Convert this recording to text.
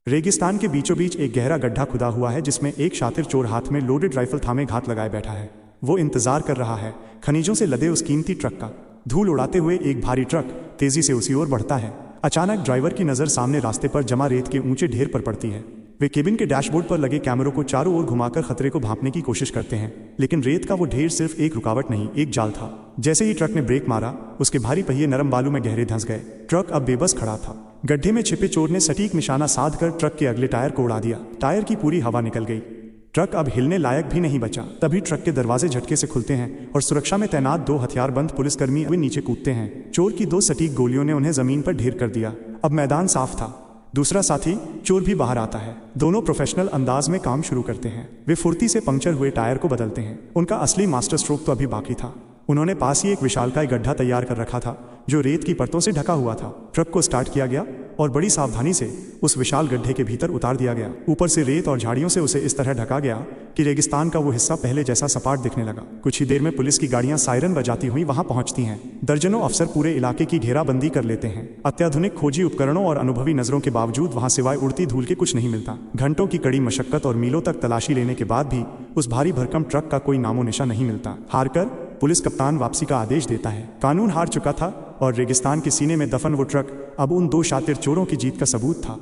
रेगिस्तान के बीचों बीच एक गहरा गड्ढा खुदा हुआ है जिसमें एक शातिर चोर हाथ में लोडेड राइफल थामे घात लगाए बैठा है। वो इंतजार कर रहा है खनिजों से लदे उस कीमती ट्रक का। धूल उड़ाते हुए एक भारी ट्रक तेजी से उसी ओर बढ़ता है। अचानक ड्राइवर की नज़र सामने रास्ते पर जमा रेत के ऊंचे ढेर पर पड़ती है। वे केबिन के डैशबोर्ड पर लगे कैमरों को चारों ओर घुमाकर खतरे को भांपने की कोशिश करते हैं, लेकिन रेत का वो ढेर सिर्फ एक रुकावट नहीं, एक जाल था। जैसे ही ट्रक ने ब्रेक मारा, उसके भारी पहिए नरम बालू में गहरे धंस गए। ट्रक अब बेबस खड़ा था। गड्ढे में छिपे चोर ने सटीक निशाना साध कर ट्रक के अगले टायर को उड़ा दिया। टायर की पूरी हवा निकल गई। ट्रक अब हिलने लायक भी नहीं बचा। तभी ट्रक के दरवाजे झटके से खुलते हैं और सुरक्षा में तैनात दो हथियारबंद पुलिसकर्मी वे नीचे कूदते हैं। चोर की दो सटीक गोलियों ने उन्हें जमीन पर ढेर कर दिया। अब मैदान साफ था। दूसरा साथी चोर भी बाहर आता है। दोनों प्रोफेशनल अंदाज में काम शुरू करते हैं। वे फुर्ती से पंक्चर हुए टायर को बदलते हैं। उनका असली मास्टर स्ट्रोक तो अभी बाकी था। उन्होंने पास ही एक विशालकाय गड्ढा तैयार कर रखा था जो रेत की परतों से ढका हुआ था। ट्रक को स्टार्ट किया गया और बड़ी सावधानी से उस विशाल गड्ढे के भीतर उतार दिया गया। ऊपर से रेत और झाड़ियों से उसे इस तरह ढका गया कि रेगिस्तान का वो हिस्सा पहले जैसा सपाट दिखने लगा। कुछ ही देर में पुलिस की गाड़ियां सायरन बजाती हुई वहां पहुंचती हैं। दर्जनों अफसर पूरे इलाके की घेराबंदी कर लेते हैं। अत्याधुनिक खोजी उपकरणों और अनुभवी नजरों के बावजूद वहां सिवाय उड़ती धूल के कुछ नहीं मिलता। घंटों की कड़ी मशक्कत और मीलों तक तलाशी लेने के बाद भी उस भारी भरकम ट्रक का कोई नामो निशा नहीं मिलता। हारकर पुलिस कप्तान वापसी का आदेश देता है। कानून हार चुका था और रेगिस्तान के सीने में दफन वो ट्रक अब उन दो शातिर चोरों की जीत का सबूत था।